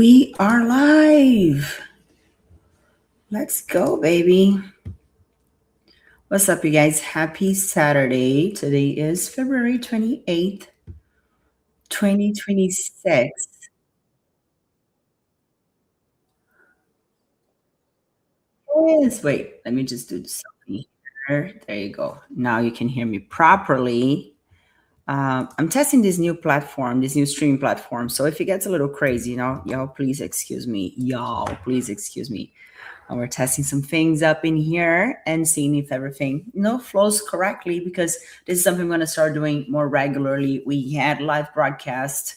We are live. Let's go, baby. What's up, you guys? Happy Saturday. Today is February 28th, 2026. Yes, wait, let me just do something here. There you go. Now you can hear me properly. I'm testing this new platform, this new streaming platform. So if it gets a little crazy, y'all please excuse me. Y'all please excuse me. And we're testing some things up in here and seeing if everything, flows correctly, because this is something I'm going to start doing more regularly. We had live broadcast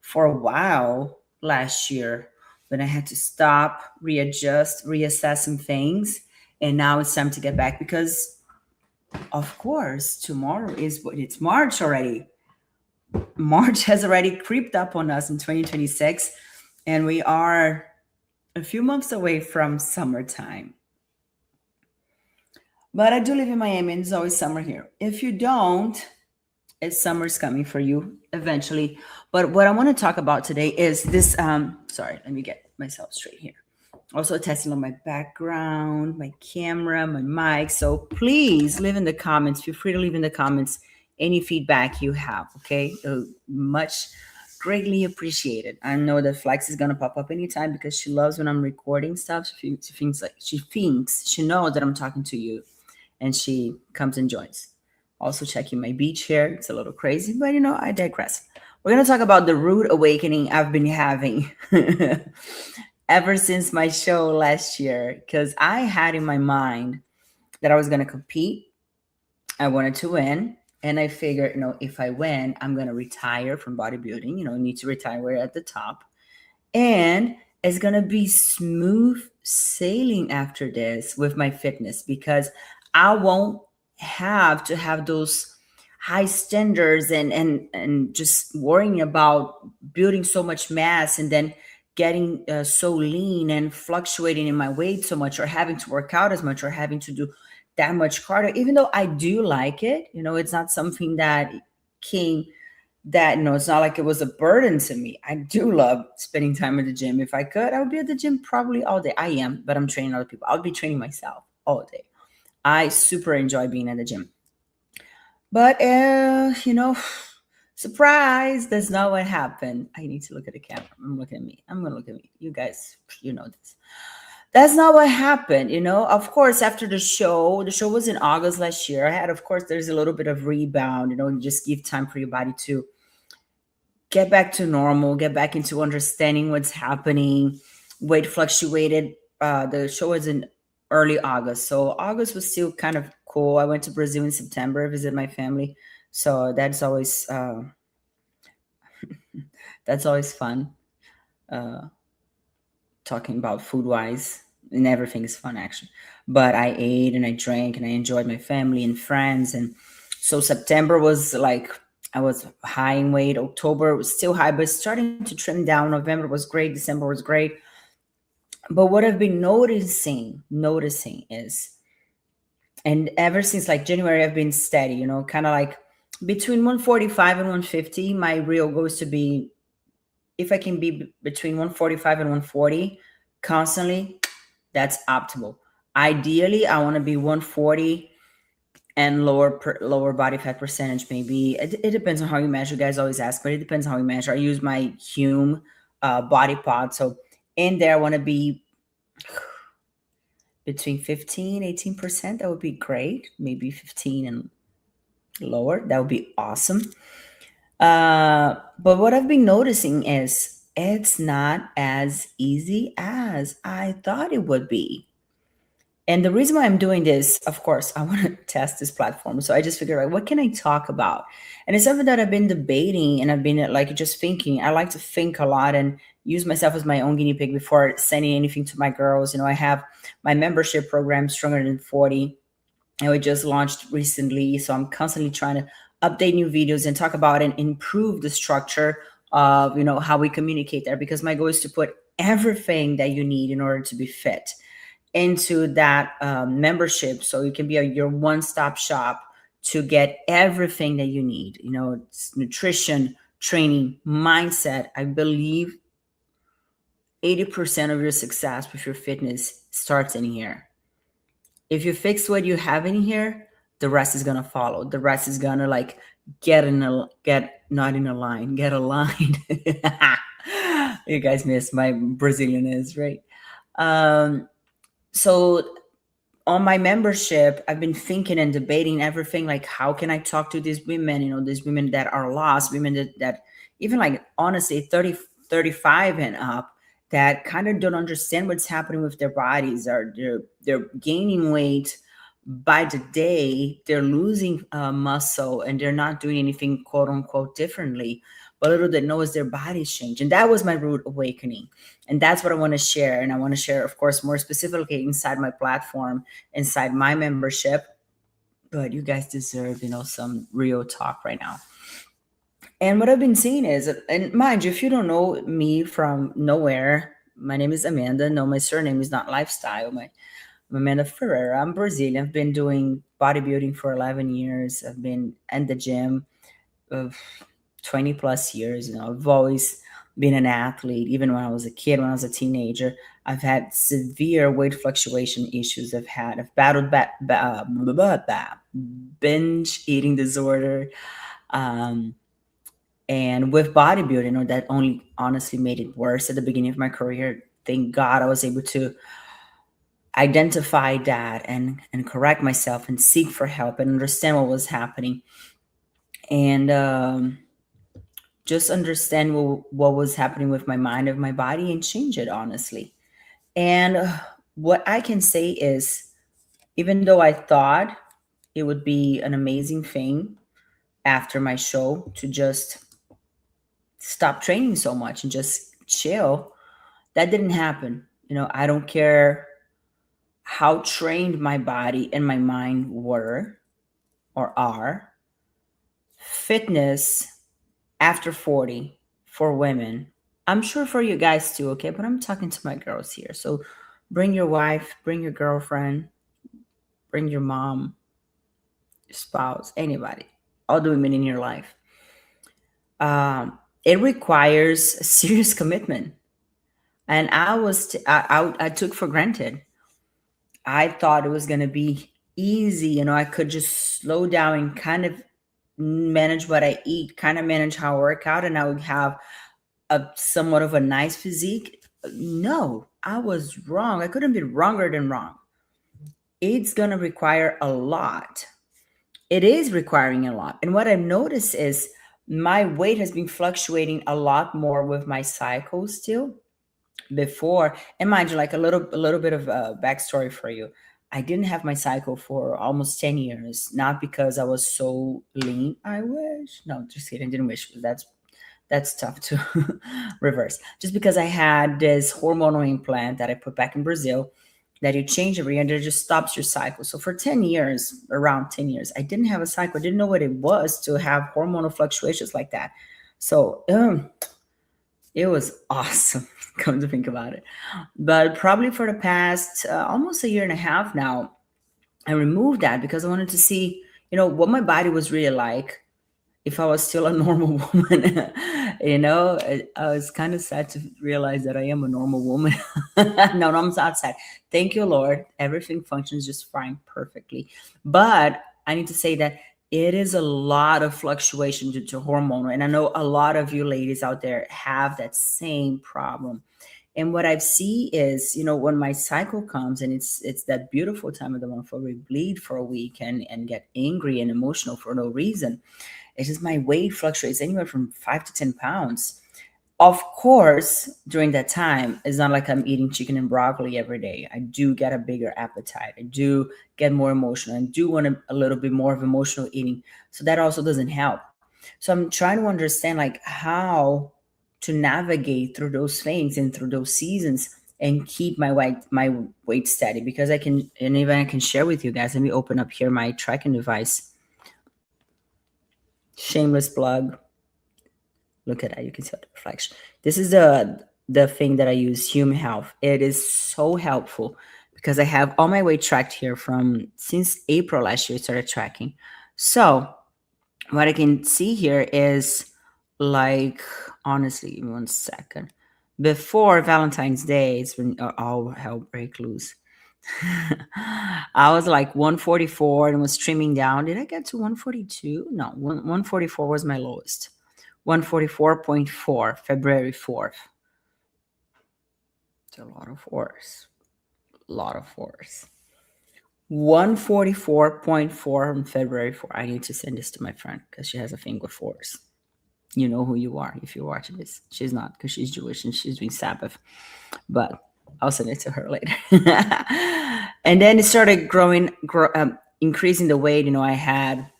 for a while last year, but I had to stop, readjust, reassess some things. And now it's time to get back because, of course, tomorrow is what it's March already. March has already creeped up on us in 2026, and we are a few months away from summertime. But I do live in Miami and it's always summer here. If you don't, it's summer's coming for you eventually. But what I want to talk about today is this. Sorry, let me get myself straight here. Also testing on my background, my camera, my mic. So please leave in the comments. Feel free to leave in the comments any feedback you have. Okay, much greatly appreciated. I know that Flex is gonna pop up anytime because she loves when I'm recording stuff. She thinks she knows that I'm talking to you, and she comes and joins. Also checking my beach hair. It's a little crazy, but I digress. We're gonna talk about the rude awakening I've been having ever since my show last year, because I had in my mind that I was gonna compete. I wanted to win. And I figured, if I win, I'm going to retire from bodybuilding. Need to retire at the top. And it's going to be smooth sailing after this with my fitness, because I won't have to have those high standards and just worrying about building so much mass and then getting so lean and fluctuating in my weight so much, or having to work out as much, or having to do that much cardio. Even though I do like it, it's not something that it's not like it was a burden to me. I do love spending time at the gym. If I could, I would be at the gym probably all day. I am, but I'm training other people. I would be training myself all day. I super enjoy being at the gym. But surprise, that's not what happened. I need to look at the camera. I'm looking at me. I'm gonna look at me. You guys, this. That's not what happened. Of course, after the show was in August last year. Of course, there's a little bit of rebound, you just give time for your body to get back to normal, get back into understanding what's happening. Weight fluctuated. The show was in early August. So August was still kind of cool. I went to Brazil in September, visit my family. So that's always fun. Talking about food wise, and everything is fun actually. But I ate and I drank and I enjoyed my family and friends. And so September was like, I was high in weight. October was still high, but starting to trim down. November was great. December was great. But what I've been noticing is, and ever since like January, I've been steady, kind of like between 145 and 150. My real goal is to be, if I can be between 145 and 140 constantly, that's optimal. Ideally, I want to be 140 and lower body fat percentage. Maybe it depends on how you measure. You guys always ask, but it depends on how you measure. I use my Hume body pod. So in there, I want to be between 18%. That would be great. Maybe 15 and lower. That would be awesome. But what I've been noticing is it's not as easy as I thought it would be. And the reason why I'm doing this, of course, I want to test this platform. So I just figured out, what can I talk about? And it's something that I've been debating and I've been like just thinking. I like to think a lot and use myself as my own guinea pig before sending anything to my girls. I have my membership program, Stronger Than 40. And we just launched recently. So I'm constantly trying to update new videos and talk about and improve the structure of, how we communicate there. Because my goal is to put everything that you need in order to be fit into that membership, so you can be your one-stop shop to get everything that you need. It's nutrition, training, mindset. I believe 80% of your success with your fitness starts in here. If you fix what you have in here, the rest is gonna follow. The rest is gonna like get not in a line, get aligned. You guys miss my Brazilian is right. Um, so on my membership, I've been thinking and debating everything like how can I talk to these women, these women that are lost, women that even like honestly 30, 35 and up that kind of don't understand what's happening with their bodies, or they're gaining weight by the day, they're losing muscle and they're not doing anything quote unquote differently, but little they know is their bodies change. And that was my rude awakening. And that's what I want to share. And I want to share, of course, more specifically inside my platform, inside my membership. But you guys deserve, some real talk right now. And what I've been seeing is, and mind you, if you don't know me from nowhere, my name is Amanda. No, my surname is not Lifestyle. I'm Amanda Ferreira. I'm Brazilian. I've been doing bodybuilding for 11 years. I've been in the gym of 20 plus years. I've always been an athlete, even when I was a kid, when I was a teenager. I've had severe weight fluctuation issues. I've battled binge eating disorder. And with bodybuilding, that only honestly made it worse at the beginning of my career. Thank God I was able to identify that and correct myself and seek for help and understand what was happening. And just understand what was happening with my mind, of my body, and change it honestly. And what I can say is, even though I thought it would be an amazing thing after my show to just stop training so much and just chill, that didn't happen. I don't care how trained my body and my mind were or are. Fitness after 40 for women, I'm sure for you guys too, okay? But I'm talking to my girls here. So bring your wife, bring your girlfriend, bring your mom, your spouse, anybody, all the women in your life. It requires serious commitment. And I took for granted. I thought it was going to be easy. I could just slow down and kind of manage what I eat, kind of manage how I work out, and I would have a somewhat of a nice physique. No, I was wrong. I couldn't be wronger than wrong. It's going to require a lot. It is requiring a lot. And what I've noticed is my weight has been fluctuating a lot more with my cycle still. Before, and mind you, like a little bit of a backstory for you, I didn't have my cycle for almost 10 years, not because I was so lean. I wish. No, just kidding. Didn't wish. That's tough to reverse. Just because I had this hormonal implant that I put back in Brazil that you change every year and it just stops your cycle. So for 10 years, around 10 years, I didn't have a cycle. I didn't know what it was to have hormonal fluctuations like that. So it was awesome, come to think about it. But probably for the past almost a year and a half now, I removed that because I wanted to see, what my body was really like if I was still a normal woman. I was kind of sad to realize that I am a normal woman. No, I'm not sad. Thank you, Lord. Everything functions just fine, perfectly. But I need to say that it is a lot of fluctuation due to hormonal. And I know a lot of you ladies out there have that same problem. And what I see is, when my cycle comes and it's that beautiful time of the month where we bleed for a week and get angry and emotional for no reason. It's just my weight fluctuates anywhere from 5 to 10 pounds. Of course, during that time, it's not like I'm eating chicken and broccoli every day. I do get a bigger appetite. I do get more emotional. I do want a little bit more of emotional eating. So that also doesn't help. So I'm trying to understand like how to navigate through those things and through those seasons and keep my weight steady, because I can, and even I can share with you guys. Let me open up here my tracking device. Shameless plug. Look at that. You can see the reflection. This is the thing that I use, Human Health. It is so helpful because I have all my weight tracked here since April last year. I started tracking. So what I can see here is, like, honestly, give me 1 second. Before Valentine's Day, it's when all hell break loose. I was like 144 and was trimming down. Did I get to 142? No, 144 was my lowest. 144.4, February 4th. It's a lot of fours. A lot of fours. 144.4 on February 4th. I need to send this to my friend because she has a thing with fours. You know who you are if you're watching this. She's not because she's Jewish and she's doing Sabbath. But I'll send it to her later. And then it started increasing the weight. I had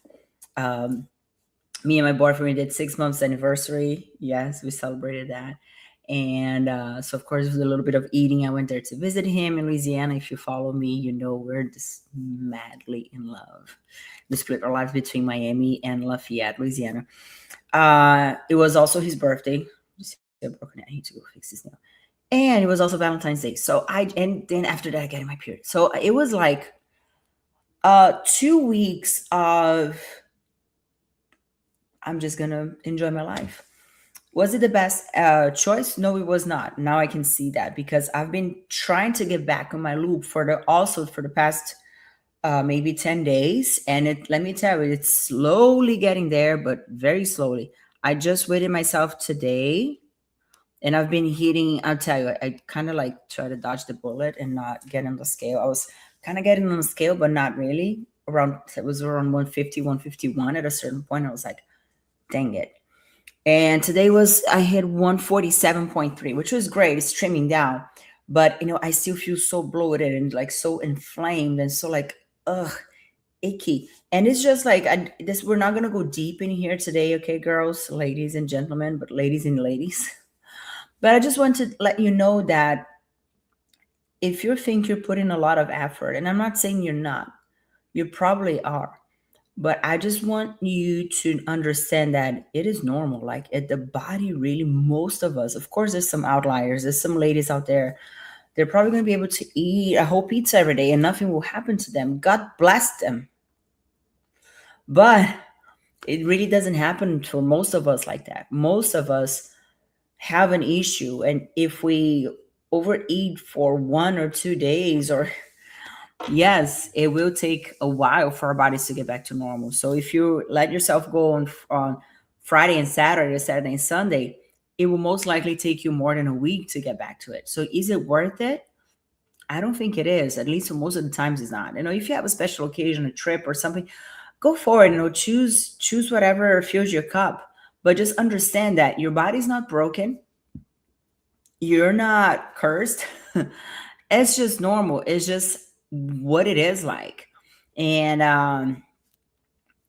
me and my boyfriend, we did 6 months anniversary. Yes, we celebrated that. And so, of course, it was a little bit of eating. I went there to visit him in Louisiana. If you follow me, you know we're just madly in love. We split our lives between Miami and Lafayette, Louisiana. It was also his birthday. I need to go fix this now. And it was also Valentine's Day. And then after that, I got in my period. So it was like 2 weeks of I'm just gonna enjoy my life. Was it the best choice? No, it was not. Now I can see that because I've been trying to get back on my loop for the past maybe 10 days. And let me tell you, it's slowly getting there, but very slowly. I just weighed myself today and I've been hitting, I'll tell you, I kind of like try to dodge the bullet and not get on the scale. I was kind of getting on the scale, but not really. It was around 150, 151 at a certain point. I was like, dang it. And today I hit 147.3, which was great. It's trimming down. But, I still feel so bloated and like so inflamed and so like, icky. And it's just like, we're not going to go deep in here today. Okay, girls, ladies and gentlemen, but ladies and ladies. But I just want to let you know that if you think you're putting a lot of effort, and I'm not saying you're not, you probably are. But I just want you to understand that it is normal. Like the body really, most of us, of course, there's some outliers. There's some ladies out there. They're probably going to be able to eat a whole pizza every day and nothing will happen to them. God bless them. But it really doesn't happen for most of us like that. Most of us have an issue. And if we overeat for 1 or 2 days or yes, it will take a while for our bodies to get back to normal. So if you let yourself go on Friday and Saturday and Sunday, it will most likely take you more than a week to get back to it. So is it worth it? I don't think it is. At least most of the times it's not. If you have a special occasion, a trip or something, go for it. Choose whatever fills your cup. But just understand that your body's not broken. You're not cursed. It's just normal. It's just what it is like. And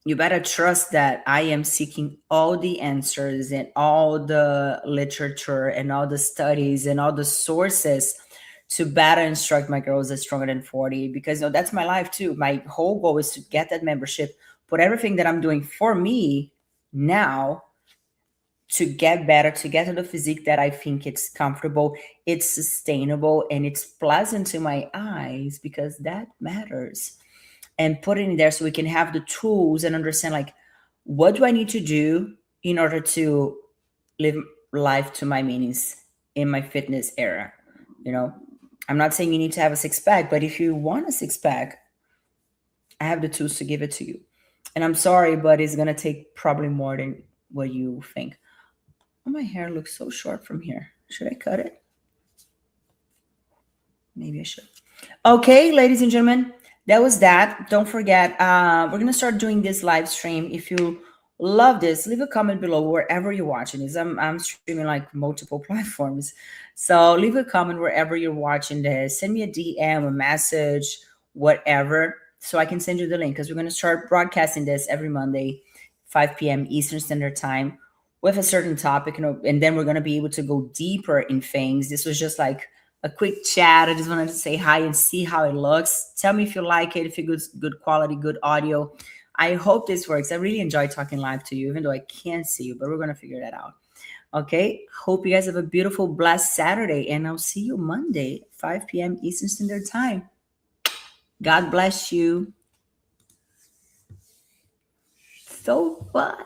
you better trust that I am seeking all the answers and all the literature and all the studies and all the sources to better instruct my girls that's stronger than 40, because that's my life too. My whole goal is to get that membership, put everything that I'm doing for me now to get better, to get to the physique that I think it's comfortable, it's sustainable, and it's pleasant to my eyes, because that matters. And put it in there so we can have the tools and understand, like, what do I need to do in order to live life to my meanings in my fitness era? I'm not saying you need to have a six-pack, but if you want a six-pack, I have the tools to give it to you. And I'm sorry, but it's going to take probably more than what you think. Oh, my hair looks so short from here. Should I cut it? Maybe I should. Okay, ladies and gentlemen, that was that. Don't forget, we're going to start doing this live stream. If you love this, leave a comment below wherever you're watching this. I'm streaming like multiple platforms. So leave a comment wherever you're watching this. Send me a DM, a message, whatever, so I can send you the link, because we're going to start broadcasting this every Monday, 5 p.m. Eastern Standard Time, with a certain topic, and then we're going to be able to go deeper in things. This was just like a quick chat. I just wanted to say hi and see how it looks. Tell me if you like it, if it's good quality, good audio. I hope this works. I really enjoy talking live to you, even though I can't see you, but we're going to figure that out. Okay. Hope you guys have a beautiful, blessed Saturday, and I'll see you Monday, 5 p.m. Eastern Standard Time. God bless you. So fun.